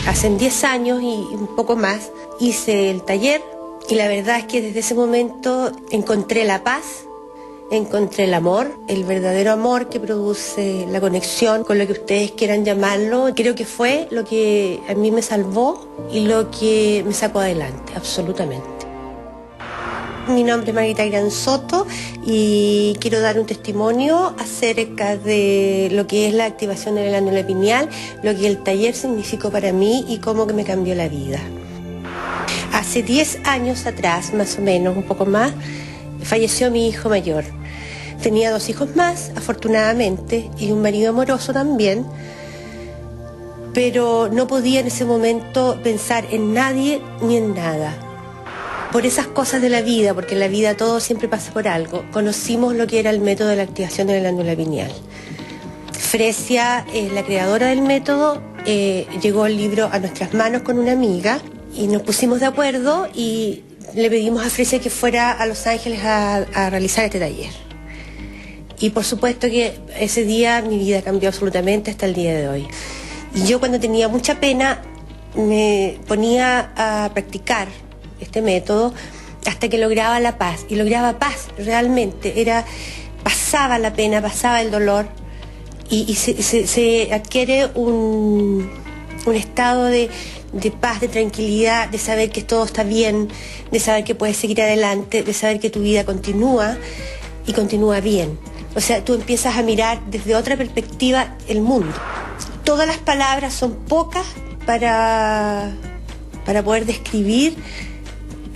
Hace 10 años y un poco más hice el taller y la verdad es que desde ese momento encontré la paz, encontré el amor, el verdadero amor que produce la conexión con lo que ustedes quieran llamarlo. Creo que fue lo que a mí me salvó y lo que me sacó adelante, absolutamente. Mi nombre es Margarita Granzoto y quiero dar un testimonio acerca de lo que es la activación de la glándula pineal, lo que el taller significó para mí y cómo que me cambió la vida. Hace 10 años atrás, más o menos, un poco más, falleció mi hijo mayor. Tenía 2 hijos más, afortunadamente, y un marido amoroso también, pero no podía en ese momento pensar en nadie ni en nada. Por esas cosas de la vida, porque en la vida todo siempre pasa por algo, conocimos lo que era el método de la activación de la glándula pineal. Fresia, la creadora del método, llegó el libro a nuestras manos con una amiga y nos pusimos de acuerdo y le pedimos a Fresia que fuera a Los Ángeles a realizar este taller. Y por supuesto que ese día mi vida cambió absolutamente hasta el día de hoy. Y yo cuando tenía mucha pena me ponía a practicar este método hasta que lograba la paz. Y lograba paz realmente. Pasaba la pena, pasaba el dolor y se adquiere un estado de paz, de tranquilidad, de saber que todo está bien, de saber que puedes seguir adelante, de saber que tu vida continúa y continúa bien. O sea, tú empiezas a mirar desde otra perspectiva el mundo. Todas las palabras son pocas para poder describir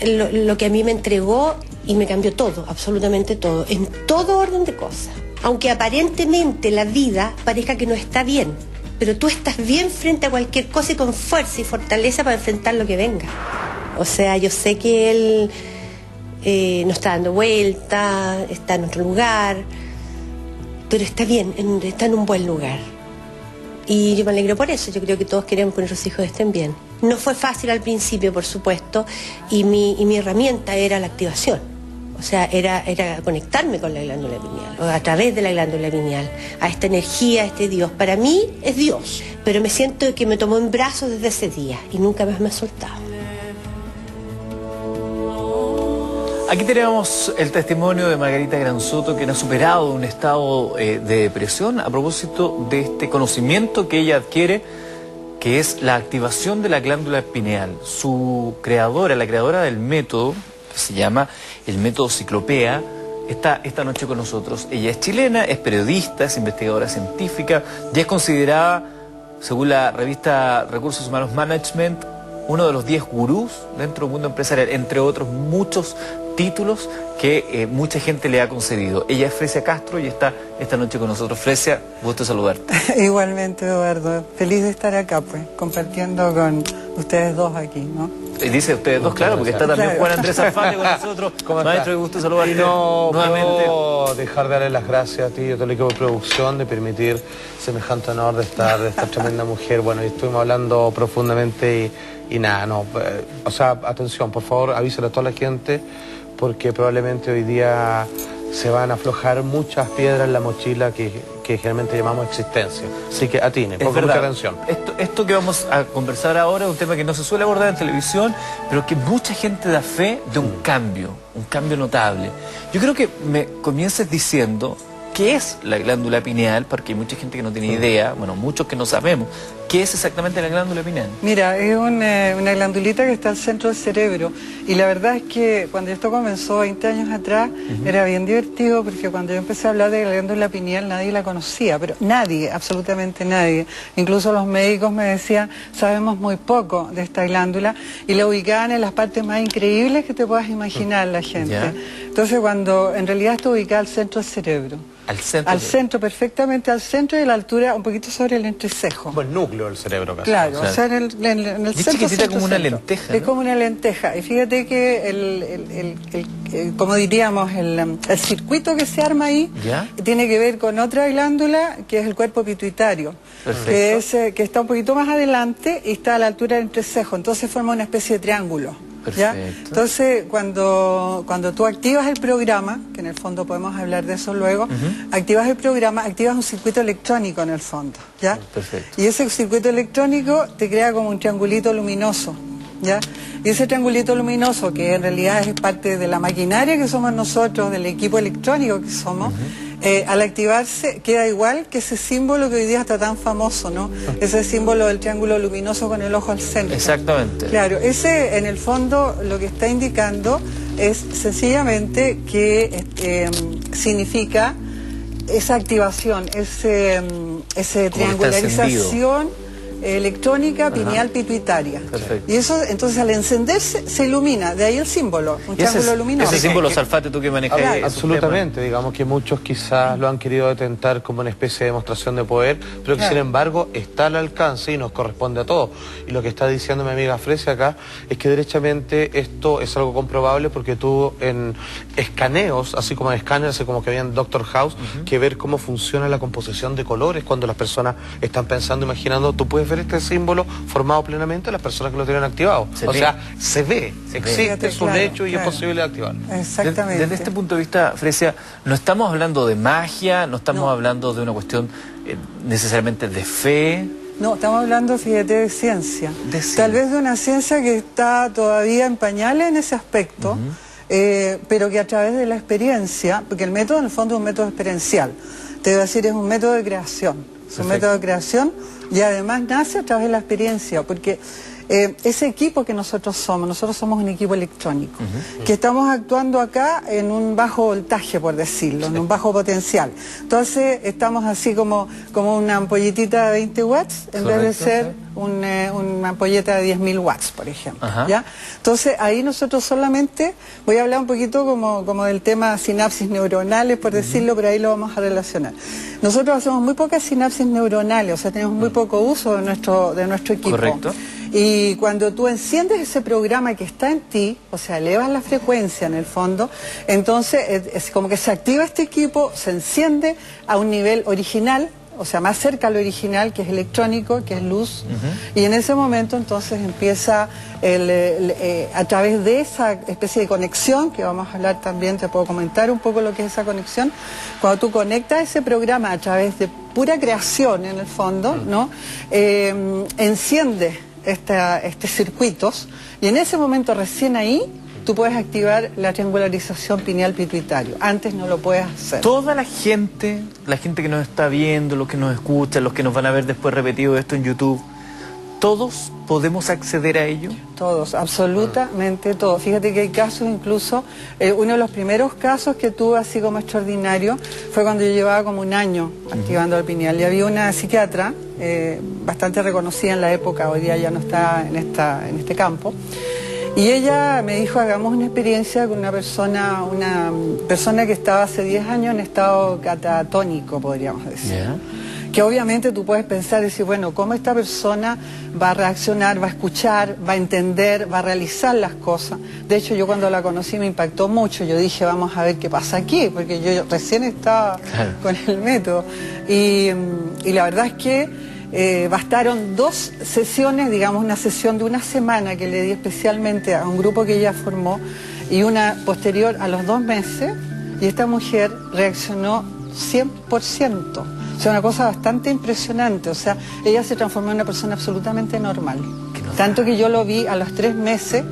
lo que a mí me entregó y me cambió todo, absolutamente todo, en todo orden de cosas. Aunque aparentemente la vida parezca que no está bien, pero tú estás bien frente a cualquier cosa y con fuerza y fortaleza para enfrentar lo que venga. O sea, yo sé que él no está dando vuelta, está en otro lugar, pero está bien, está en un buen lugar. Y yo me alegro por eso. Yo creo que todos queremos que nuestros hijos estén bien. No fue fácil al principio, por supuesto, y mi herramienta era la activación. O sea, era conectarme con la glándula pineal, o a través de la glándula pineal, a esta energía, a este Dios. Para mí es Dios, pero me siento que me tomó en brazos desde ese día y nunca más me ha soltado. Aquí tenemos el testimonio de Margarita Granzoto, quien ha superado un estado de depresión a propósito de este conocimiento que ella adquiere, que es la activación de la glándula pineal. Su creadora, la creadora del método, que se llama el método Ciclopea, está esta noche con nosotros. Ella es chilena, es periodista, es investigadora científica y es considerada, según la revista Recursos Humanos Management, uno de los 10 gurús dentro del mundo empresarial, entre otros muchos títulos que mucha gente le ha concedido. Ella es Fresia Castro y está esta noche con nosotros. Fresia, gusto saludarte. Igualmente, Eduardo. Feliz de estar acá, pues, compartiendo con ustedes dos aquí, ¿no? Y dice ustedes dos, claro, porque está también Juan Andrés Alfate con nosotros. Maestro, qué gusto saludarte y no nuevamente. Puedo dejar de darle las gracias a ti y a todo el equipo de producción de permitir semejante honor de esta tremenda mujer. Bueno, y estuvimos hablando profundamente y nada, no, o sea, atención, por favor, avísale a toda la gente, porque probablemente hoy día se van a aflojar muchas piedras en la mochila que generalmente llamamos existencia. Así que atine, ponga mucha atención. Esto que vamos a conversar ahora es un tema que no se suele abordar en televisión, pero que mucha gente da fe de un cambio notable. Yo creo que me comiences diciendo qué es la glándula pineal, porque hay mucha gente que no tiene idea, bueno, muchos que no sabemos. ¿Qué es exactamente la glándula pineal? Mira, es una glandulita que está al centro del cerebro. Y la verdad es que cuando esto comenzó 20 años atrás, era bien divertido, porque cuando yo empecé a hablar de la glándula pineal nadie la conocía, pero nadie, absolutamente nadie. Incluso los médicos me decían, sabemos muy poco de esta glándula, y la ubicaban en las partes más increíbles que te puedas imaginar la gente. ¿Ya? Entonces, cuando en realidad está ubicada al centro del cerebro. Al centro. Al centro, perfectamente al centro, y a la altura un poquito sobre el entrecejo. Como el núcleo del cerebro, casi. Claro, o sea, en el es centro. Chiquitita como una lenteja, ¿no? Es como una lenteja. Y fíjate que como diríamos, el circuito que se arma ahí, ¿ya?, tiene que ver con otra glándula, que es el cuerpo pituitario. Perfecto. Que está un poquito más adelante y está a la altura del entrecejo. Entonces forma una especie de triángulo. ¿ya? Perfecto. Entonces, cuando tú activas el programa, que en el fondo podemos hablar de eso luego, activas el programa, activas un circuito electrónico en el fondo, ¿ya? Perfecto. Y ese circuito electrónico te crea como un triangulito luminoso, ¿ya? Y ese triangulito luminoso, que en realidad es parte de la maquinaria que somos nosotros, del equipo electrónico que somos, al activarse queda igual que ese símbolo que hoy día está tan famoso, ¿no? Ese símbolo del triángulo luminoso con el ojo al centro. Exactamente. Claro, ese en el fondo lo que está indicando es sencillamente que significa esa activación, ese triangularización electrónica pineal pituitaria. Perfecto. Y eso, entonces, al encenderse, se ilumina. De ahí el símbolo, un triángulo luminoso. Ese símbolo, Salfate, tú que manejas. Absolutamente, digamos que muchos quizás lo han querido detentar como una especie de demostración de poder, pero que sin embargo está al alcance y nos corresponde a todos. Y lo que está diciendo mi amiga Fresia acá es que derechamente esto es algo comprobable porque tú en escaneos, así como en escáneres, así como que había en Doctor House, que ver cómo funciona la composición de colores cuando las personas están pensando, imaginando, tú puedes ver este símbolo formado plenamente las personas que lo tienen activado. Se ve, existe, es un hecho y es posible activarlo. Exactamente. Desde este punto de vista, Fresia, no estamos hablando de magia, no estamos hablando de una cuestión necesariamente de fe. No, estamos hablando, fíjate, de ciencia. Tal vez de una ciencia que está todavía en pañales en ese aspecto, pero que a través de la experiencia, porque el método en el fondo es un método experiencial, te voy a decir, es un método de creación. Es un método de creación y además nace a través de la experiencia, porque ese equipo que nosotros somos un equipo electrónico, que estamos actuando acá en un bajo voltaje, por decirlo, en un bajo potencial. Entonces estamos así como una ampollitita de 20 watts, en vez de ser una ampolleta de 10.000 watts, por ejemplo. ¿Ya? Entonces ahí nosotros solamente, voy a hablar un poquito como del tema sinapsis neuronales, por decirlo, pero ahí lo vamos a relacionar. Nosotros hacemos muy pocas sinapsis neuronales, o sea, tenemos muy poco uso de nuestro equipo. Correcto. Y cuando tú enciendes ese programa que está en ti, o sea, elevas la frecuencia en el fondo, entonces es como que se activa este equipo, se enciende a un nivel original, o sea, más cerca al original, que es electrónico, que es luz, y en ese momento entonces empieza a través de esa especie de conexión, que vamos a hablar también, te puedo comentar un poco lo que es esa conexión, cuando tú conectas ese programa a través de pura creación en el fondo, ¿no? Enciende estos circuitos y en ese momento recién ahí tú puedes activar la triangularización pineal pituitario. Antes no lo puedes hacer. Toda la gente que nos está viendo, los que nos escuchan, los que nos van a ver después repetido esto en YouTube, ¿todos podemos acceder a ello? Todos, absolutamente todos. Fíjate que hay casos incluso, uno de los primeros casos que tuve así como extraordinario fue cuando yo llevaba como un año activando el pineal. Y había una psiquiatra bastante reconocida en la época, hoy día ya no está en este campo, y ella me dijo, hagamos una experiencia con una persona que estaba hace 10 años en estado catatónico, podríamos decir. Que obviamente tú puedes pensar y decir, bueno, ¿cómo esta persona va a reaccionar, va a escuchar, va a entender, va a realizar las cosas? De hecho, yo cuando la conocí me impactó mucho. Yo dije, vamos a ver qué pasa aquí, porque yo recién estaba con el método. Y la verdad es que bastaron 2 sesiones, digamos una sesión de una semana que le di especialmente a un grupo que ella formó y una posterior a los 2 meses, y esta mujer reaccionó 100%. O sea, una cosa bastante impresionante. O sea, ella se transformó en una persona absolutamente normal. Tanto que yo lo vi a los 3 meses.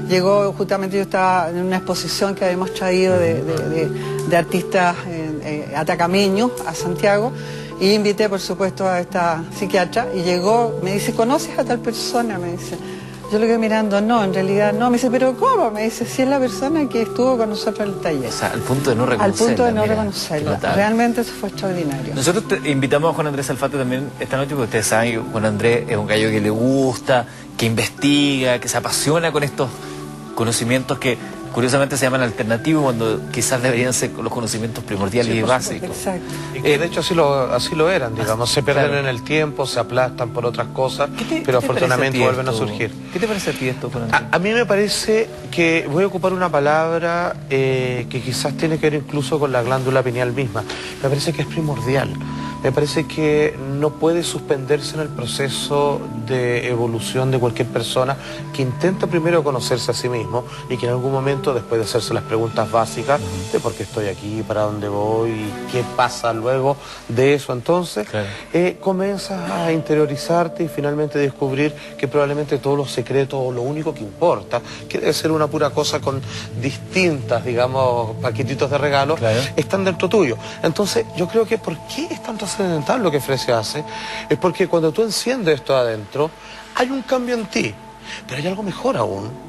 Llegó, justamente yo estaba en una exposición que habíamos traído de artistas atacameños a Santiago. Y invité, por supuesto, a esta psiquiatra. Y llegó, me dice, ¿conoces a tal persona? Me dice. Yo lo quedé mirando, no, en realidad no. Me dice, ¿pero cómo? Me dice, si es la persona que estuvo con nosotros en el taller. O sea, al punto de no reconocerla. Al punto de no reconocerla. Realmente eso fue extraordinario. Nosotros invitamos a Juan Andrés Salfate también esta noche, porque ustedes saben que Juan Andrés es un gallo que le gusta, que investiga, que se apasiona con estos conocimientos que curiosamente se llaman alternativos cuando quizás deberían ser los conocimientos primordiales y básicos. Exacto. Y que de hecho así lo eran, digamos, se pierden en el tiempo, se aplastan por otras cosas, pero afortunadamente vuelven a surgir. ¿Qué te parece a ti esto, Juan? A mí me parece que voy a ocupar una palabra que quizás tiene que ver incluso con la glándula pineal misma. Me parece que es primordial. Me parece que no puede suspenderse en el proceso de evolución de cualquier persona que intenta primero conocerse a sí mismo y que en algún momento, después de hacerse las preguntas básicas de por qué estoy aquí, para dónde voy y qué pasa luego de eso, entonces comienzas a interiorizarte y finalmente descubrir que probablemente todos los secretos o lo único que importa, que debe ser una pura cosa con distintas, digamos, paquetitos de regalos, están dentro tuyo. Entonces yo creo que ¿por qué es tan trascendental lo que Fresia hace? Es porque cuando tú enciendes esto adentro, hay un cambio en ti, pero hay algo mejor aún,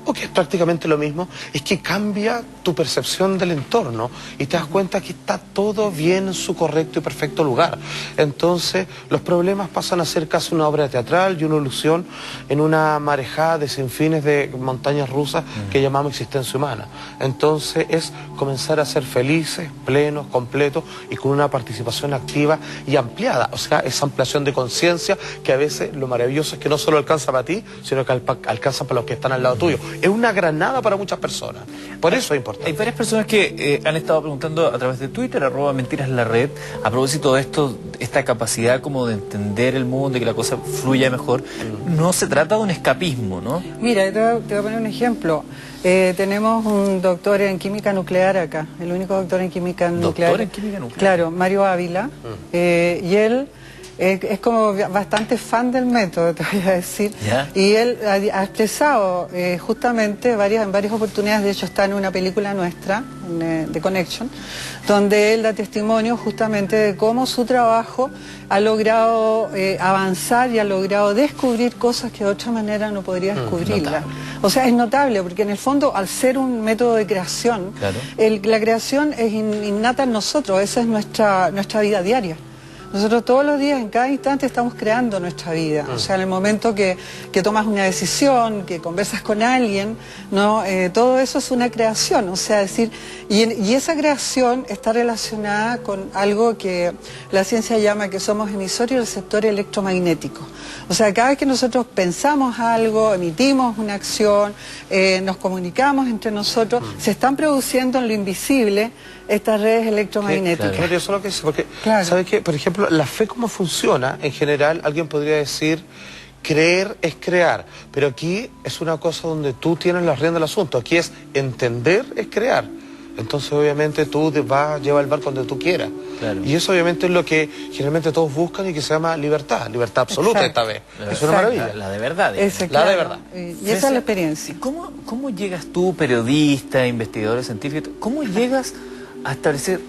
o que es prácticamente lo mismo, es que cambia tu percepción del entorno y te das cuenta que está todo bien en su correcto y perfecto lugar. Entonces los problemas pasan a ser casi una obra teatral y una ilusión en una marejada de sinfines de montañas rusas que llamamos existencia humana. Entonces es comenzar a ser felices, plenos, completos y con una participación activa y ampliada. O sea, esa ampliación de conciencia que a veces lo maravilloso es que no solo alcanza para ti, sino que alcanza para los que están al lado tuyo. Es una granada para muchas personas. Por eso es importante. Hay varias personas que han estado preguntando a través de Twitter, @mentiras_la_red, a propósito de esto, esta capacidad como de entender el mundo y que la cosa fluya mejor. No se trata de un escapismo, ¿no? Mira, te voy a poner un ejemplo. Tenemos un doctor en química nuclear acá, el único doctor en química nuclear. ¿Doctor en química nuclear? Claro, Mario Ávila. Y él es como bastante fan del método, te voy a decir. ¿Ya? Y él ha expresado justamente en varias oportunidades, de hecho está en una película nuestra, de Connection, donde él da testimonio justamente de cómo su trabajo ha logrado avanzar y ha logrado descubrir cosas que de otra manera no podría descubrirlas. O sea, es notable, porque en el fondo, al ser un método de creación, la creación es innata en nosotros, esa es nuestra vida diaria. Nosotros todos los días, en cada instante, estamos creando nuestra vida. O sea, en el momento que tomas una decisión, que conversas con alguien, ¿no? Todo eso es una creación. O sea, decir, y esa creación está relacionada con algo que la ciencia llama que somos emisor y receptor electromagnético. O sea, cada vez que nosotros pensamos algo, emitimos una acción, nos comunicamos entre nosotros, se están produciendo en lo invisible estas redes electromagnéticas. Claro, eso es lo que dice, porque, ¿sabes qué? Por ejemplo, la fe cómo funciona, en general, alguien podría decir, creer es crear, pero aquí es una cosa donde tú tienes las riendas del asunto, aquí es entender es crear. Entonces, obviamente, tú vas a llevar el barco donde tú quieras. Y eso, obviamente, es lo que generalmente todos buscan y que se llama libertad. Libertad absoluta esta vez. Es una maravilla. La de verdad. La de verdad. Y esa es la experiencia. ¿Cómo llegas tú, periodista, investigador científico, cómo llegas a establecer...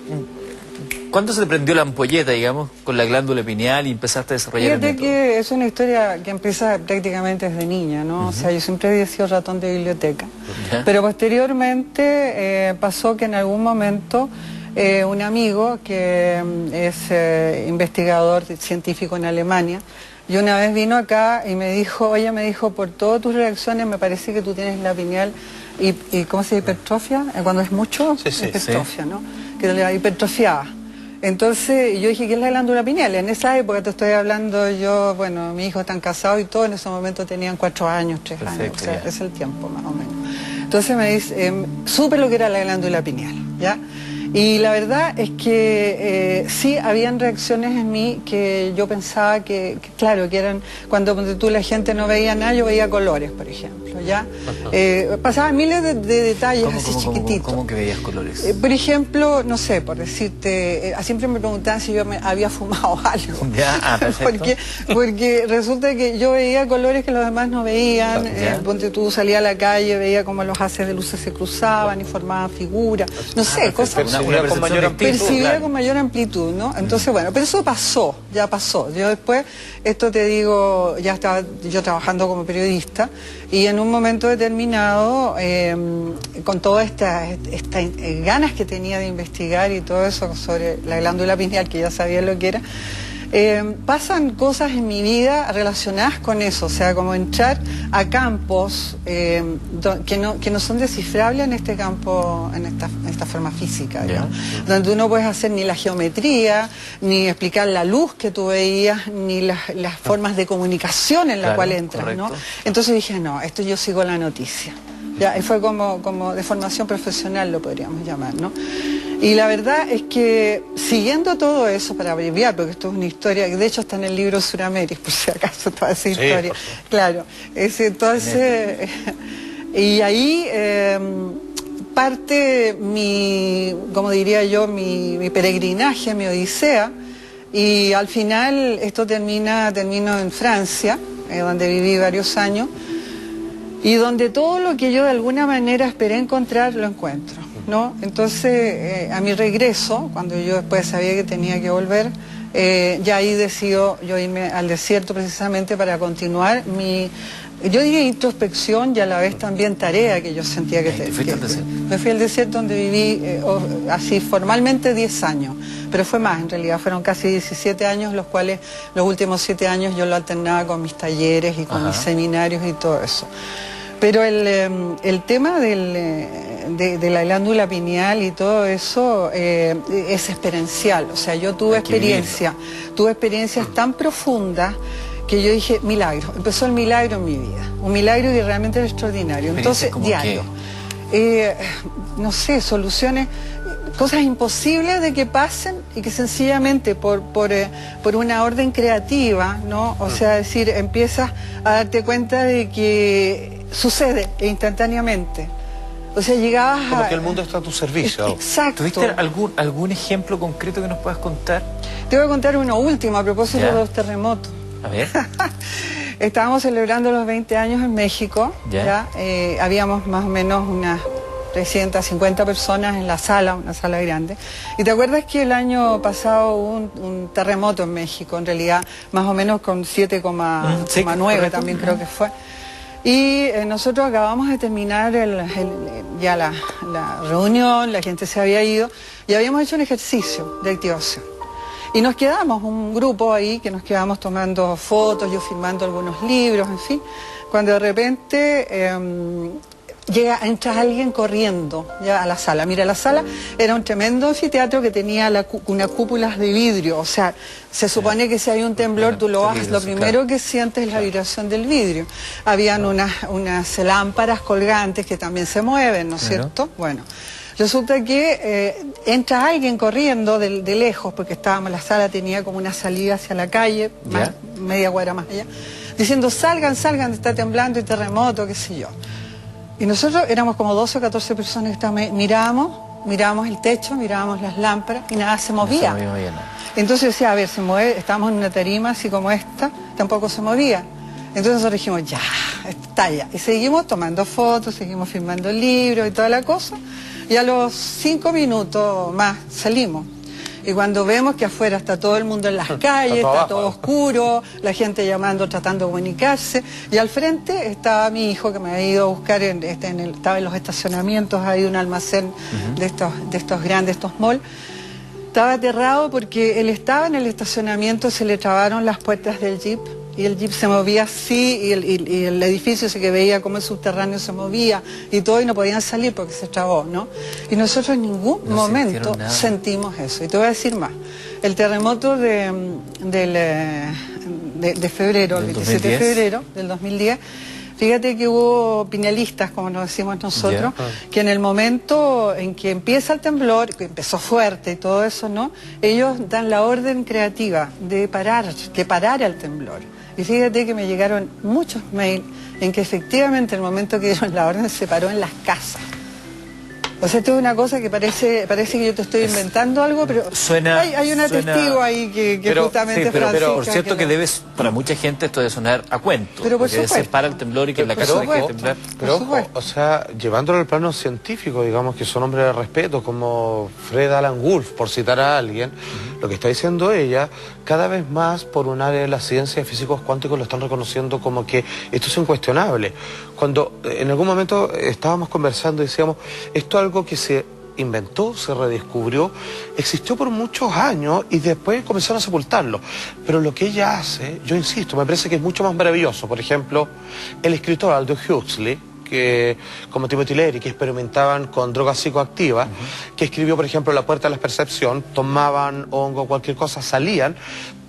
¿Cuándo se te prendió la ampolleta, digamos, con la glándula pineal y empezaste a desarrollar el método? Que es una historia que empieza prácticamente desde niña, ¿no? O sea, yo siempre había sido ratón de biblioteca. Pero posteriormente pasó que en algún momento un amigo que es investigador científico en Alemania, y una vez vino acá y me dijo, por todas tus reacciones me parece que tú tienes la pineal y ¿cómo se dice? Hipertrofia, cuando es mucho, hipertrofia, ¿no? Que la hipertrofiada. Entonces yo dije, ¿qué es la glándula pineal? En esa época te estoy hablando yo, bueno, mis hijos están casados y todo, en ese momento tenían 4 años, 3 años, o sea, es el tiempo más o menos. Entonces me dice, supe lo que era la glándula pineal, ¿ya? Y la verdad es que sí, habían reacciones en mí que yo pensaba que claro, que eran, cuando tú la gente no veía nada, yo veía colores, por ejemplo, ¿ya? Pasaban miles de detalles así chiquititos. ¿Cómo que veías colores? Por ejemplo, no sé, por decirte, siempre me preguntaban si yo había fumado algo. Ya, porque resulta que yo veía colores que los demás no veían, ponte tú, salía a la calle, veía como los haces de luces se cruzaban y formaban figuras, no sé, cosas... Percibía con mayor amplitud, ¿no? Entonces, bueno, pero eso pasó, ya pasó. Yo después, esto te digo, ya estaba yo trabajando como periodista y en un momento determinado, con todas estas ganas que tenía de investigar y todo eso sobre la glándula pineal, que ya sabía lo que era, pasan cosas en mi vida relacionadas con eso, o sea, como entrar a campos que no son descifrables en este campo, en esta forma física, donde tú no puedes hacer ni la geometría, ni explicar la luz que tú veías, ni las formas de comunicación en la cual entras, ¿no? Entonces dije, no, esto yo sigo la noticia. Ya, y fue como de formación profesional, lo podríamos llamar, ¿no? Y la verdad es que siguiendo todo eso, para abreviar, porque esto es una historia que de hecho está en el libro Suramérica, por si acaso, toda esa historia. Claro, entonces, y ahí parte mi, como diría yo, mi peregrinaje, mi odisea, y al final esto termino en Francia, donde viví varios años, y donde todo lo que yo de alguna manera esperé encontrar, lo encuentro, ¿no? Entonces, a mi regreso, cuando yo después sabía que tenía que volver, ya ahí decido yo irme al desierto precisamente para continuar mi, yo diría introspección y a la vez también tarea que yo sentía que tenía. Me fui al desierto donde viví así formalmente 10 años, pero fue más, en realidad fueron casi 17 años, los cuales los últimos 7 años yo lo alternaba con mis talleres y con mis seminarios y todo eso. Pero el tema de la glándula pineal y todo eso es experiencial, o sea, yo tuve experiencias tan profundas que yo dije, milagro, empezó el milagro en mi vida, un milagro que realmente era extraordinario. Entonces, diario, no sé, soluciones, cosas imposibles de que pasen y que sencillamente por una orden creativa, ¿no? O sea, decir, empiezas a darte cuenta de que sucede instantáneamente. O sea, llegabas como que el mundo está a tu servicio. Exacto. ¿Tuviste algún ejemplo concreto que nos puedas contar? Te voy a contar uno último a propósito de los terremotos. A ver. Estábamos celebrando los 20 años en México. ¿Ya? Habíamos más o menos unas 350 personas en la sala, una sala grande. ¿Y te acuerdas que el año pasado hubo un terremoto en México? En realidad, más o menos con 7,9 también creo que fue. Y nosotros acabamos de terminar ya la reunión, la gente se había ido y habíamos hecho un ejercicio de activación. Y nos quedamos, un grupo ahí, que nos quedamos tomando fotos, yo firmando algunos libros, en fin, cuando de repente entra alguien corriendo ya a la sala. Mira, la sala era un tremendo anfiteatro que tenía unas cúpulas de vidrio, o sea, se supone que si hay un temblor tú lo bajas, lo primero que sientes es la vibración del vidrio. Habían unas lámparas colgantes que también se mueven, ¿no es cierto? Bueno, resulta que entra alguien corriendo de lejos, porque la sala tenía como una salida hacia la calle, media cuadra más allá, diciendo, salgan, está temblando y terremoto, qué sé yo. Y nosotros éramos como 12 o 14 personas que estábamos, mirábamos el techo, mirábamos las lámparas y nada se movía. No se movía nada. Entonces decía, a ver, se mueve, estábamos en una tarima así como esta, tampoco se movía. Entonces nosotros dijimos, ya, está ya. Y seguimos tomando fotos, seguimos firmando libros y toda la cosa. Y a los 5 minutos más salimos. Y cuando vemos que afuera está todo el mundo en las calles, está todo oscuro, la gente tratando de comunicarse, y al frente estaba mi hijo que me había ido a buscar, estaba en los estacionamientos, ahí un almacén de estos grandes, estos malls. Estaba aterrado porque él estaba en el estacionamiento, se le trabaron las puertas del jeep, y el jeep se movía así, y el edificio se que veía como el subterráneo se movía, y todo, y no podían salir porque se trabó, ¿no? Y nosotros en ningún momento sentimos eso. Y te voy a decir más, el terremoto de febrero, el 27 de febrero del 2010, fíjate que hubo pinealistas, como nos decimos nosotros, que en el momento en que empieza el temblor, que empezó fuerte y todo eso, ¿no? Ellos dan la orden creativa de que parara el temblor. Y fíjate que me llegaron muchos mails en que efectivamente el momento que dieron la orden se paró en las casas. O sea, esto es una cosa que parece que yo te estoy inventando algo, pero hay una testigo ahí que justamente pero por cierto que debes, para mucha gente esto debe sonar a cuento, pero por porque se para el temblor y que en la casa deje de temblar. Pero ojo, o sea, llevándolo al plano científico, digamos que son hombres de respeto, como Fred Alan Wolf, por citar a alguien, lo que está diciendo ella, cada vez más por un área de la ciencia de físicos cuánticos lo están reconociendo como que esto es incuestionable. Cuando en algún momento estábamos conversando y decíamos, esto es algo que se inventó, se redescubrió, existió por muchos años y después comenzaron a sepultarlo. Pero lo que ella hace, yo insisto, me parece que es mucho más maravilloso. Por ejemplo, el escritor Aldous Huxley, que como Timothy Leary, que experimentaban con drogas psicoactivas, que escribió, por ejemplo, La puerta de la percepción, tomaban hongo, cualquier cosa, salían,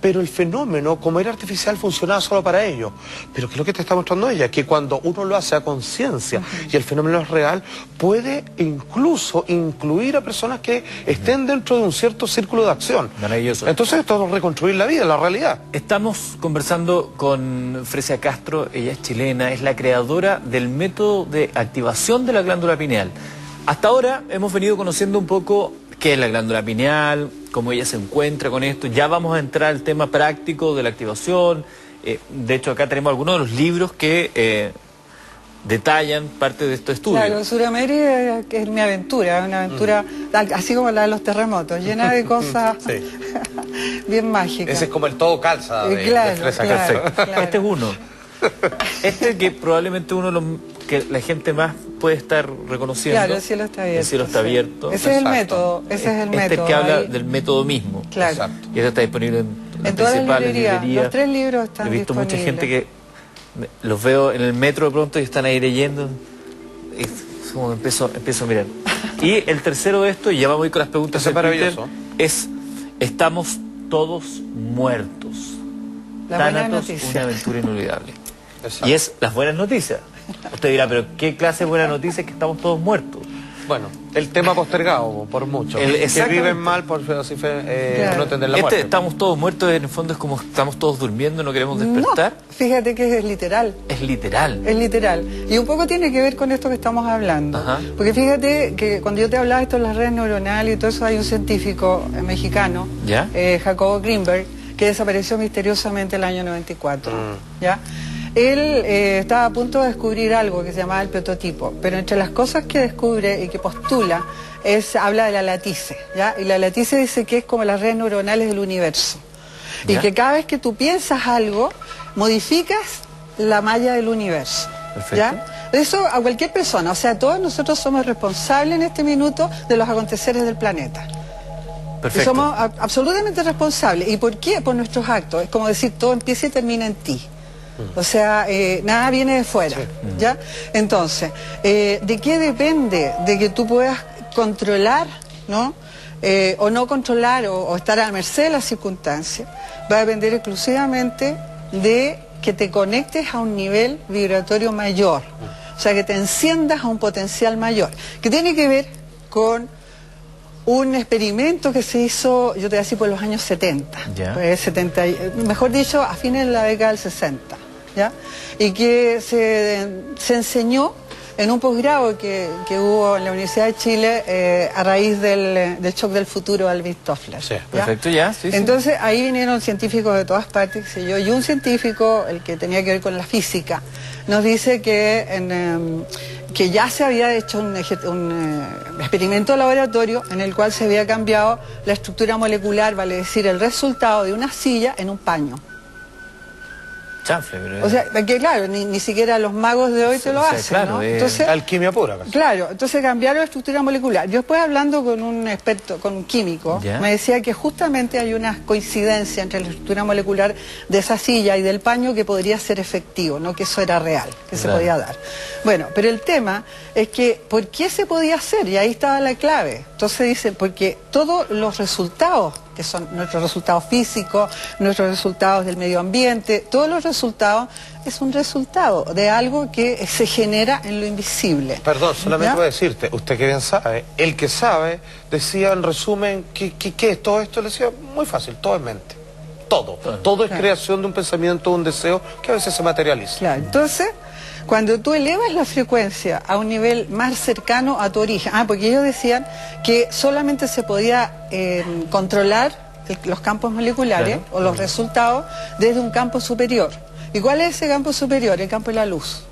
pero el fenómeno, como era artificial, funcionaba solo para ellos. Pero ¿qué es lo que te está mostrando ella? Que cuando uno lo hace a conciencia y el fenómeno es real, puede incluso incluir a personas que estén dentro de un cierto círculo de acción. Maravilloso. Entonces esto es reconstruir la vida, la realidad. Estamos conversando con Fresia Castro, ella es chilena, es la creadora del método de activación de la glándula pineal. Hasta ahora hemos venido conociendo un poco qué es la glándula pineal, cómo ella se encuentra con esto. Ya vamos a entrar al tema práctico de la activación. De hecho, acá tenemos algunos de los libros que detallan parte de estos estudios. Claro, Sudamérica es mi aventura, una aventura así como la de los terremotos, llena de cosas bien mágicas. Ese es como el todo calza de Fresia Castro. Claro. Este es uno. Este que probablemente uno de los que la gente más puede estar reconociendo. Claro, el cielo está abierto. El cielo está abierto. Ese es el método, ese es el método. Este que habla ahí. del método mismo. Claro. Exacto. Y eso está disponible en las En todas las principales librerías. Los 3 libros están He visto disponibles. mucha gente que los veo en el metro de pronto y están ahí leyendo. Y es como empiezo a mirar. Y el tercero de esto, y ya vamos a ir con las preguntas Eso es del Twitter, maravilloso. es: estamos todos muertos. La buena Thanatos, noticia. una aventura inolvidable. Exacto. Y es las buenas noticias. Usted dirá, pero ¿qué clase de buena noticia es que estamos todos muertos? Bueno, el tema postergado por muchos. Que exactamente. viven mal por Claro. no entender la muerte. Estamos todos muertos, en el fondo es como estamos todos durmiendo, no queremos despertar. No, fíjate que es literal. Es literal. Es literal. Y un poco tiene que ver con esto que estamos hablando. Ajá. Porque fíjate que cuando yo te hablaba de esto de las redes neuronales y todo eso, hay un científico mexicano, ¿Ya? Jacobo Greenberg, que desapareció misteriosamente el año 94. ¿Ya? Él estaba a punto de descubrir algo que se llamaba el prototipo, pero entre las cosas que descubre y que postula, habla de la latice, ¿ya? Y la latice dice que es como las redes neuronales del universo. ¿Ya? Y que cada vez que tú piensas algo, modificas la malla del universo. Perfecto. ¿Ya? Eso a cualquier persona, o sea, todos nosotros somos responsables en este minuto de los aconteceres del planeta. Y Perfecto. somos absolutamente responsables. ¿Y por qué? Por nuestros actos. Es como decir, todo empieza y termina en ti. O sea, nada viene de fuera, ¿ya? Entonces, ¿de qué depende? De que tú puedas controlar, ¿no? O no controlar o estar a merced de las circunstancias. Va a depender exclusivamente de que te conectes a un nivel vibratorio mayor. O sea, que te enciendas a un potencial mayor. Que tiene que ver con un experimento que se hizo, yo te voy a decir, por los años 70, Ya. mejor dicho, a fines de la década del 60, ¿ya? Y que se enseñó en un posgrado que hubo en la Universidad de Chile a raíz del shock del futuro de Alvin Toffler. Sí. ¿ya? Perfecto, ya, sí, sí. Entonces ahí vinieron científicos de todas partes, qué sé yo, y un científico, el que tenía que ver con la física, nos dice que ya se había hecho un experimento de laboratorio en el cual se había cambiado la estructura molecular, vale decir, el resultado de una silla en un paño. Chanfle, pero... O sea, que claro, ni siquiera los magos de hoy te lo o sea, hacen, claro, ¿no? es Entonces, Alquimia pura. casi. claro, entonces cambiaron la estructura molecular. Yo después hablando con un experto, con un químico, ¿Ya? me decía que justamente hay una coincidencia entre la estructura molecular de esa silla y del paño que podría ser efectivo, no que eso era real, que se Claro. podía dar. Bueno, pero el tema es que, ¿por qué se podía hacer? Y ahí estaba la clave. Entonces dicen, porque todos los resultados, que son nuestros resultados físicos, nuestros resultados del medio ambiente, todos los resultados es un resultado de algo que se genera en lo invisible. Perdón, solamente ¿Ya? voy a decirte, usted que bien sabe, el que sabe, decía en resumen, ¿qué es todo esto? Le decía, muy fácil, todo es mente. Todo es Claro. creación de un pensamiento, un deseo, que a veces se materializa. Claro, entonces, cuando tú elevas la frecuencia a un nivel más cercano a tu origen, porque ellos decían que solamente se podía controlar los campos moleculares, Claro. o los resultados desde un campo superior. ¿Y cuál es ese campo superior? El campo de la luz.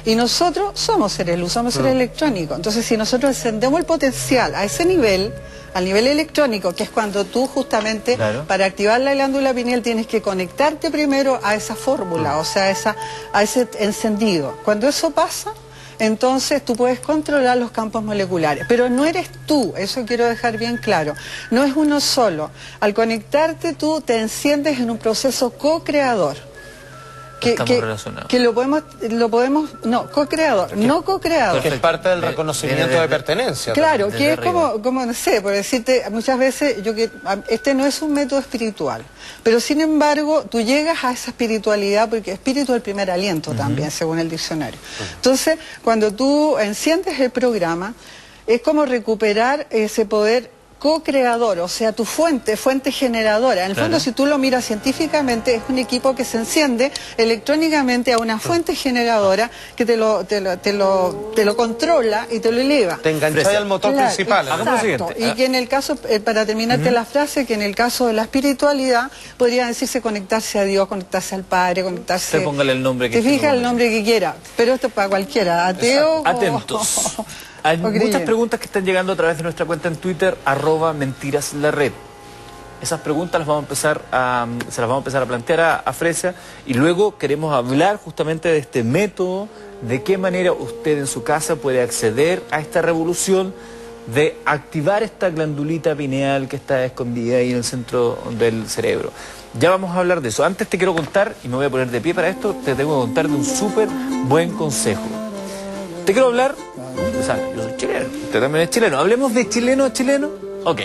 Y nosotros somos seres luz, somos seres electrónicos. Entonces, si nosotros encendemos el potencial a ese nivel, al nivel electrónico, que es cuando tú justamente, Claro. para activar la glándula pineal, tienes que conectarte primero a esa fórmula, o sea, a ese encendido. Cuando eso pasa, entonces tú puedes controlar los campos moleculares. Pero no eres tú, eso quiero dejar bien claro. No es uno solo. Al conectarte tú te enciendes en un proceso co-creador. estamos relacionados. Que lo podemos, no, co-creador, no co-creador. Que es parte del reconocimiento de pertenencia. Claro, desde que es arriba. como, no sé, por decirte, muchas veces, este no es un método espiritual, pero sin embargo, tú llegas a esa espiritualidad, porque espíritu es el primer aliento también, según el diccionario. Entonces, cuando tú enciendes el programa, es como recuperar ese poder co-creador, o sea, tu fuente generadora. En el fondo, si tú lo miras científicamente, es un equipo que se enciende electrónicamente a una fuente generadora que te lo controla y te lo eleva. Te engancháis al motor principal. Hagamos lo siguiente. Y que en el caso, para terminarte la frase, que en el caso de la espiritualidad, podría decirse conectarse a Dios, conectarse al Padre, conectarse... Usted póngale el nombre que te fija el nombre que quiera, pero esto es para cualquiera, ateo Atentos. Hay muchas preguntas que están llegando a través de nuestra cuenta en Twitter, @mentiras_la_red. Esas preguntas se las vamos a empezar a plantear a Fresia, y luego queremos hablar justamente de este método, de qué manera usted en su casa puede acceder a esta revolución de activar esta glandulita pineal que está escondida ahí en el centro del cerebro. Ya vamos a hablar de eso. Antes te quiero contar, y me voy a poner de pie para esto, te tengo que contar de un súper buen consejo. Te quiero hablar, o sea, yo soy chileno, usted también es chileno. Hablemos de chileno a chileno. Ok.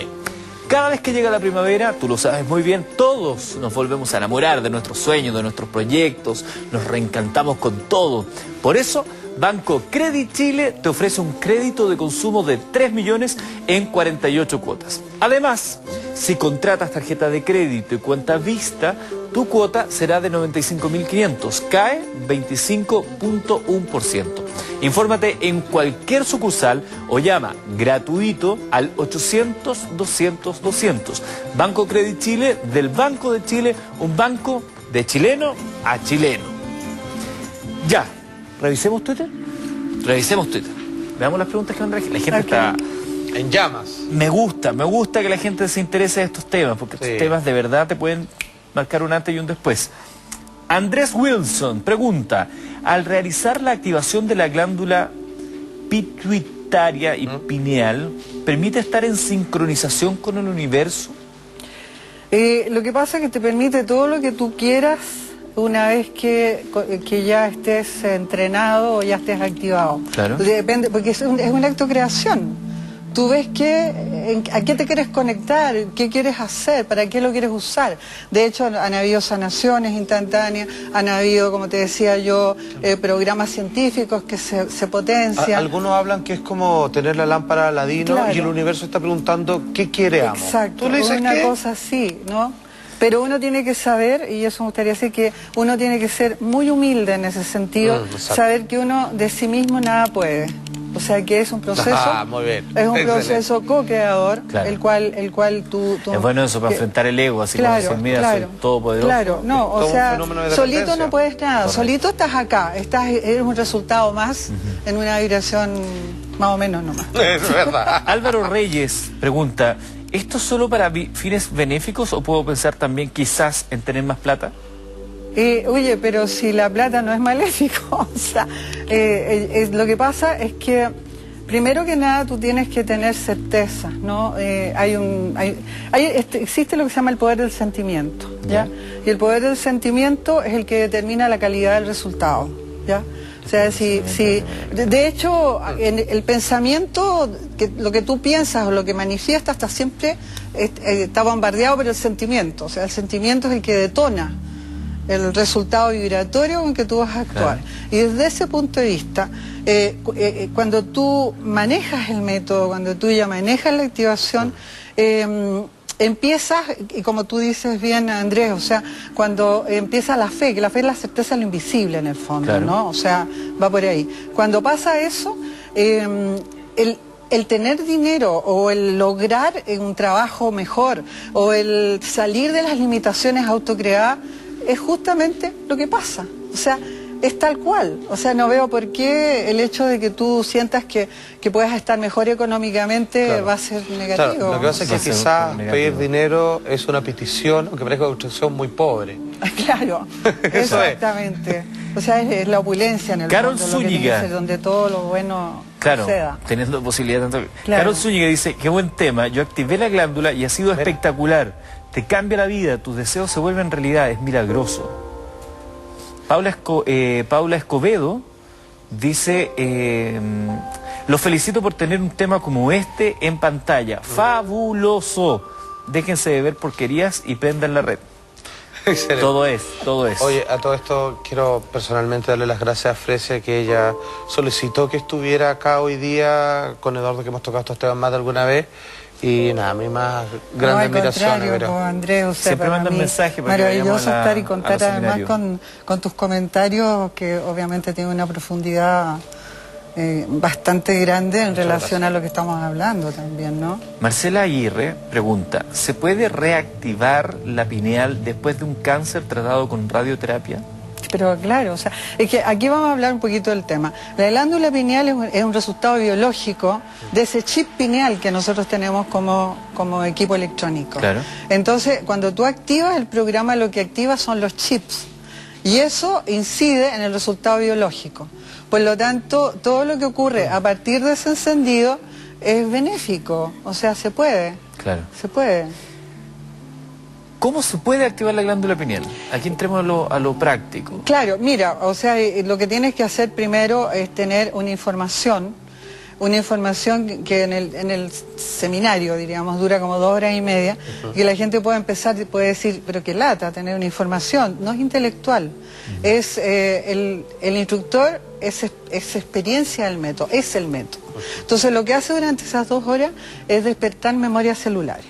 Cada vez que llega la primavera, tú lo sabes muy bien, todos nos volvemos a enamorar de nuestros sueños, de nuestros proyectos, nos reencantamos con todo. Por eso, Banco Credit Chile te ofrece un crédito de consumo de 3 millones en 48 cuotas. Además, si contratas tarjeta de crédito y cuenta vista, tu cuota será de 95.500, cae 25.1%. Infórmate en cualquier sucursal o llama gratuito al 800-200-200. Banco Credit Chile, del Banco de Chile, un banco de chileno a chileno. Ya, revisemos Twitter. Revisemos Twitter. Veamos las preguntas que van a la gente está... En llamas. Me gusta que la gente se interese de estos temas, porque estos temas de verdad te pueden marcar un antes y un después. Andrés Wilson pregunta, al realizar la activación de la glándula pituitaria y pineal, ¿permite estar en sincronización con el universo? Lo que pasa es que te permite todo lo que tú quieras una vez que ya estés entrenado o ya estés activado. Claro. Depende, porque es un acto de creación. Tú ves a qué te quieres conectar, qué quieres hacer, para qué lo quieres usar. De hecho, han habido sanaciones instantáneas, han habido, como te decía yo, programas científicos que se potencian. Algunos hablan que es como tener la lámpara Aladino, claro, y el universo está preguntando ¿qué quiere amo? Exacto, ¿Tú le dices una qué? cosa así, ¿no? Pero uno tiene que saber, y eso me gustaría decir, que uno tiene que ser muy humilde en ese sentido, saber que uno de sí mismo nada puede. O sea que es un proceso, muy bien. Es un proceso co-creador, claro, el cual tú... Es bueno eso para enfrentar el ego, así como decir, mira, soy todopoderoso. Claro, no, o sea, solito no puedes nada, correcto, solito estás acá, eres un resultado más en una vibración más o menos nomás. Es verdad. Álvaro Reyes pregunta, ¿esto es solo para fines benéficos o puedo pensar también quizás en tener más plata? Oye, pero si la plata no es maléfico, o sea, lo que pasa es que, primero que nada, tú tienes que tener certeza, ¿no? Existe lo que se llama el poder del sentimiento, ¿ya? Y el poder del sentimiento es el que determina la calidad del resultado, ¿ya? O sea, de hecho, el pensamiento, lo que tú piensas o lo que manifiestas está siempre está bombardeado por el sentimiento, o sea, el sentimiento es el que detona el resultado vibratorio con que tú vas a actuar. Claro. Y desde ese punto de vista, cuando tú manejas el método, cuando tú ya manejas la activación, empiezas, y como tú dices bien, Andrés, o sea, cuando empieza la fe, que la fe es la certeza de lo invisible en el fondo, claro, ¿no? O sea, va por ahí. Cuando pasa eso, el tener dinero o el lograr un trabajo mejor o el salir de las limitaciones autocreadas es justamente lo que pasa. O sea, es tal cual. O sea, no veo por qué el hecho de que tú sientas que puedas estar mejor económicamente, claro, va a ser negativo. Claro, lo que pasa es que quizás pedir dinero es una petición, aunque parezca una petición muy pobre. Claro, exactamente. O sea, es la opulencia en el Carol fondo, Zúñiga, lo que tiene que ser, donde todo lo bueno suceda. Teniendo posibilidad tanto. Claro. Carol Zúñiga dice, qué buen tema, yo activé la glándula y ha sido espectacular. Te cambia la vida, tus deseos se vuelven realidad, es milagroso. Paula Escobedo dice, los felicito por tener un tema como este en pantalla. ¡Fabuloso! Déjense de ver porquerías y prendan la red. Excelente. Todo es. Oye, a todo esto quiero personalmente darle las gracias a Fresia, que ella solicitó que estuviera acá hoy día con Eduardo, que hemos tocado estos temas más de alguna vez. Y nada, a mí más grande admiración. Andrés, o sea, siempre mandan mensajes para que maravilloso estar y a contar los además seminarios. con tus comentarios, que obviamente tienen una profundidad bastante grande en relación a lo que estamos hablando también, ¿no? Marcela Aguirre pregunta, ¿se puede reactivar la pineal después de un cáncer tratado con radioterapia? Pero claro, o sea, es que aquí vamos a hablar un poquito del tema. La glándula pineal es un resultado biológico de ese chip pineal que nosotros tenemos como equipo electrónico. Claro. Entonces, cuando tú activas el programa, lo que activa son los chips. Y eso incide en el resultado biológico. Por lo tanto, todo lo que ocurre a partir de ese encendido es benéfico. O sea, se puede. Claro. Se puede. ¿Cómo se puede activar la glándula pineal? Aquí entremos a lo práctico. Claro, mira, o sea, lo que tienes que hacer primero es tener una información que en el seminario, diríamos, dura como 2 horas y media, y que la gente puede empezar y puede decir, pero qué lata tener una información, no es intelectual, es el instructor, es experiencia del método, es el método. Entonces lo que hace durante esas 2 horas es despertar memorias celulares.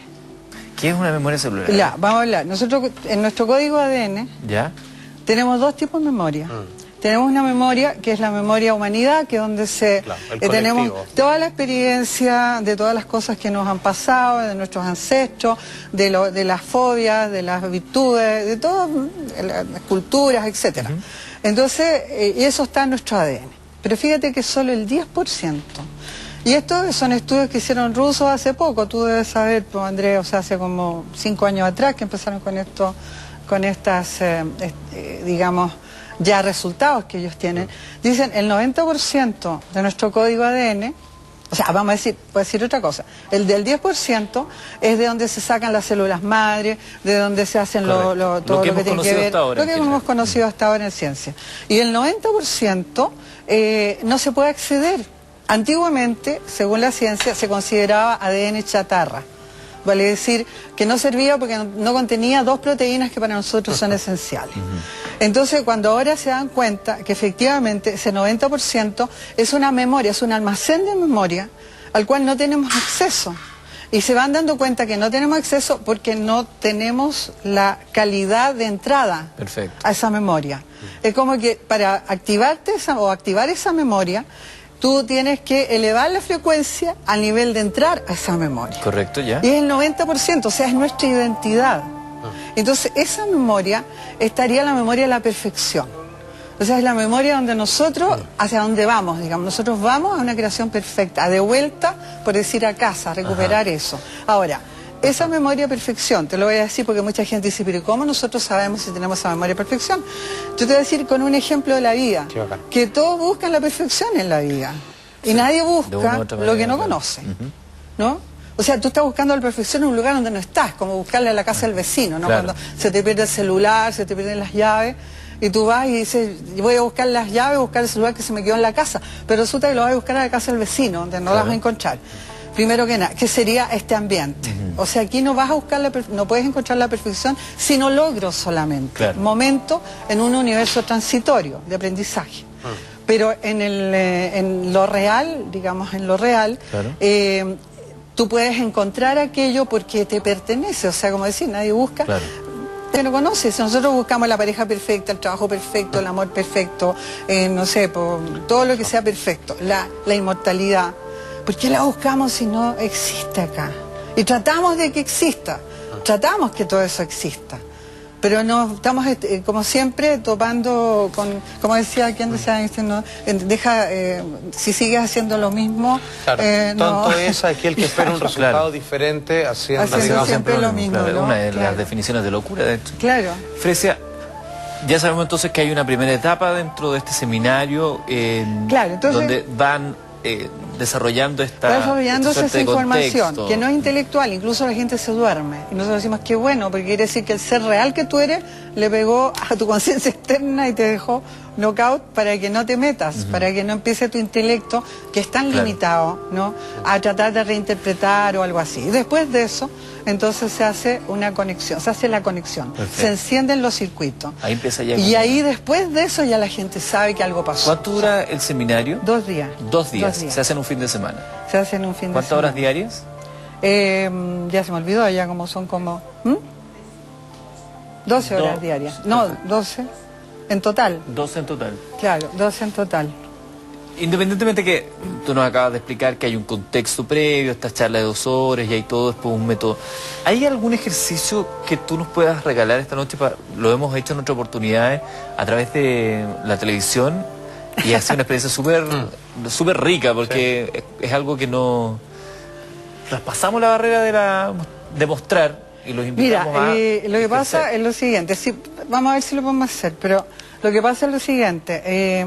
¿Qué es una memoria celular? Ya, vamos a hablar. Nosotros en nuestro código ADN ¿Ya? tenemos 2 tipos de memoria. Tenemos una memoria que es la memoria humanidad, que es donde tenemos toda la experiencia de todas las cosas que nos han pasado, de nuestros ancestros, de las fobias, de las virtudes, de todas las culturas, etcétera. Entonces, y eso está en nuestro ADN. Pero fíjate que solo el 10%. Y estos son estudios que hicieron rusos hace poco, tú debes saber, pues, Andrés, o sea, hace como 5 años atrás que empezaron con estas, digamos, ya resultados que ellos tienen. Dicen, el 90% de nuestro código ADN, o sea, vamos a decir, voy a decir otra cosa, el del 10% es de donde se sacan las células madre, de donde se hacen todo lo que tiene que ver, lo que hemos conocido hasta ahora en ciencia. Y el 90% no se puede acceder. Antiguamente, según la ciencia, se consideraba ADN chatarra. Vale decir que no servía porque no contenía 2 proteínas que para nosotros son esenciales. Entonces, cuando ahora se dan cuenta que efectivamente ese 90% es una memoria, es un almacén de memoria al cual no tenemos acceso. Y se van dando cuenta que no tenemos acceso porque no tenemos la calidad de entrada a esa memoria. Es como que para activarte activar esa memoria, tú tienes que elevar la frecuencia al nivel de entrar a esa memoria. Correcto, ya. Y es el 90%, o sea, es nuestra identidad. Entonces, esa memoria estaría la memoria de la perfección. O sea, es la memoria donde nosotros, hacia donde vamos, digamos. Nosotros vamos a una creación perfecta, de vuelta, por decir, a casa, a recuperar eso. Ahora, esa memoria de perfección, te lo voy a decir porque mucha gente dice, pero ¿cómo nosotros sabemos si tenemos esa memoria de perfección? Yo te voy a decir con un ejemplo de la vida, que todos buscan la perfección en la vida, y nadie busca lo que no conoce, ¿no? O sea, tú estás buscando la perfección en un lugar donde no estás, como buscarle a la casa del vecino, ¿no? Cuando se te pierde el celular, se te pierden las llaves, y tú vas y dices, voy a buscar las llaves, buscar el celular que se me quedó en la casa, pero resulta que lo vas a buscar a la casa del vecino, donde no las vas a encontrar. Primero que nada, ¿qué sería este ambiente? O sea, aquí no vas a buscar no puedes encontrar la perfección, sino logros solamente. Momento en un universo transitorio de aprendizaje. Pero en lo real, digamos, en lo real, tú puedes encontrar aquello porque te pertenece. O sea, como decir, nadie busca que no conoces. Nosotros buscamos la pareja perfecta, el trabajo perfecto, el amor perfecto, no sé, todo lo que sea perfecto, la inmortalidad. ¿Por qué la buscamos si no existe acá? Y tratamos de que exista, tratamos que todo eso exista. Pero no estamos, como siempre, topando con, como decía, ¿quién decía Einstein? No, si sigues haciendo lo mismo... Claro, tonto es aquel que espera un resultado diferente haciendo siempre lo mismo. ¿No? Una de las definiciones de locura, de hecho. Claro. Fresia, ya sabemos entonces que hay una primera etapa dentro de este seminario, entonces, donde van desarrollando Está desarrollándose esa información, contexto. que no es intelectual, incluso la gente se duerme. Y nosotros decimos que bueno, porque quiere decir que el ser real que tú eres le pegó a tu conciencia externa y te dejó knockout para que no te metas, para que no empiece tu intelecto, que es tan limitado, ¿no?, a tratar de reinterpretar o algo así. Y después de eso, entonces se hace una conexión, se hace la conexión, se encienden los circuitos. Ahí empieza ya. Y ahí después de eso ya la gente sabe que algo pasó. ¿Cuánto dura el seminario? 2 días. 2 días. Se hace en un fin de semana. Se hace en un fin de semana. ¿Cuántas horas diarias? Ya se me olvidó, ya como son como... 12 horas diarias. No, 12 en total. 12 en total. Claro, 12 en total. Independientemente que tú nos acabas de explicar que hay un contexto previo, esta charla de 2 horas y hay todo después un método. ¿Hay algún ejercicio que tú nos puedas regalar esta noche? Lo hemos hecho en otras oportunidades a través de la televisión y ha sido una experiencia súper rica porque es algo que no... Traspasamos la barrera de mostrar y los invitamos lo que pasa es lo siguiente, vamos a ver si lo podemos hacer, pero lo que pasa es lo siguiente,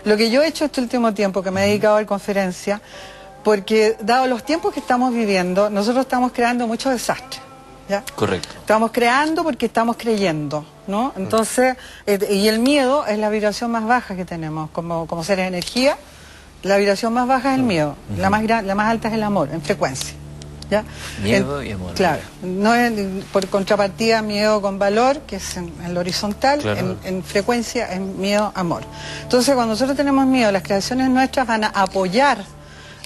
lo que yo he hecho este último tiempo, que me he dedicado a dar conferencias, porque dado los tiempos que estamos viviendo, nosotros estamos creando mucho desastre, ¿ya? Correcto. Estamos creando porque estamos creyendo, ¿no? Entonces, y el miedo es la vibración más baja que tenemos como seres de energía. La vibración más baja es el miedo, la más alta es el amor, en frecuencia. ¿Ya? Miedo y amor. Claro, no es, por contrapartida, miedo con valor, que es en el horizontal, en frecuencia es miedo, amor. Entonces, cuando nosotros tenemos miedo, las creaciones nuestras van a apoyar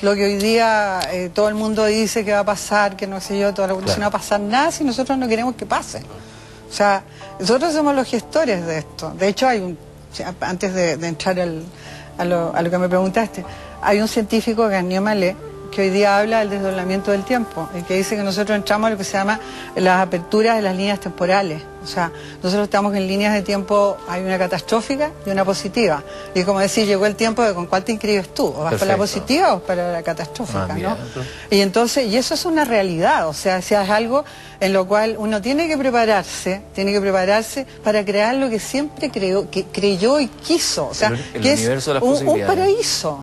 lo que hoy día todo el mundo dice que va a pasar, que no sé yo, toda la evolución no va a pasar nada si nosotros no queremos que pase. O sea, nosotros somos los gestores de esto. De hecho, antes de entrar a lo que me preguntaste, hay un científico, Garnier Mallet, que hoy día habla del desdoblamiento del tiempo, y que dice que nosotros entramos a lo que se llama las aperturas de las líneas temporales. O sea, nosotros estamos en líneas de tiempo, hay una catastrófica y una positiva. Y como decir, llegó el tiempo de con cuál te inscribes tú, o vas para la positiva o para la catastrófica, ¿no? Y entonces, y eso es una realidad, o sea, es algo en lo cual uno tiene que prepararse para crear lo que siempre creyó y quiso, o sea, el que es universo de las un posibilidades. paraíso.